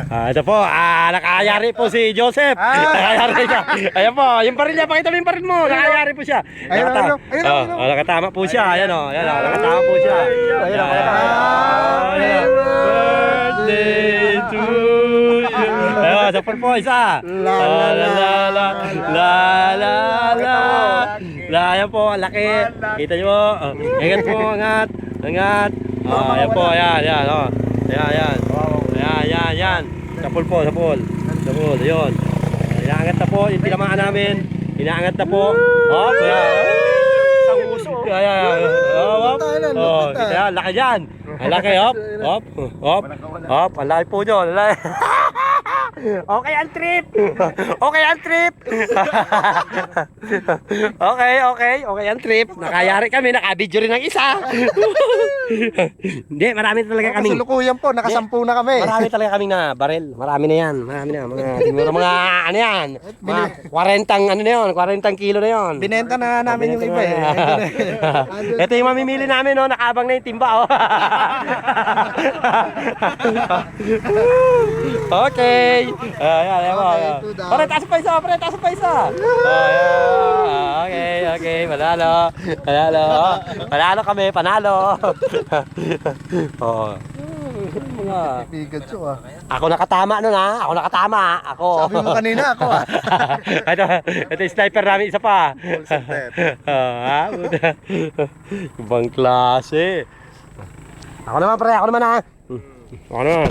Ito po, nakayari po si Joseph. Nakayari siya. Ayan po, yung baril niya, pakita mo yung baril mo. Nakayari po siya. Nakatama po siya. Ayan o, nakatama po siya. Birthday to you. Ayun, sa po isa. La la la la la la la. Ayan po, ang laki. Kita nyo po. Ingat po, angat. Angat. Ayan po, ayan. Ayan. Sapul po, sapul. Ayun. Inaangat na po, yung tinamaan namin. Inaangat na po. Hop, isang uso. Kaya, laki dyan. Ang laki, hop. Ang laki po dyan. Okay ang trip. Okay ang trip. Okay ang trip. Nakayari kami, nakabidyo rin ng isa. Hindi, marami talaga kami. Kasulukuyan po, nakasampu na kami. Marami talaga kaming na baril. Marami na yan. Siguro mga ano yan. Mga 40 ano na yun, 40 kilo na yun. Binenta na namin yung iba eh. Ito yung mamimili namin, no? Nakabang na yung timba, oh. Okay. Ayan. Pare, taas pa isa. Okay. Panalo kami. Oh. Pikachu ah. Ako nakatama nun ha. Ako. Sabi mo kanina ako ah. Ito yung sniper namin, isa pa. Ibang klase. Ako naman ha. Ako naman.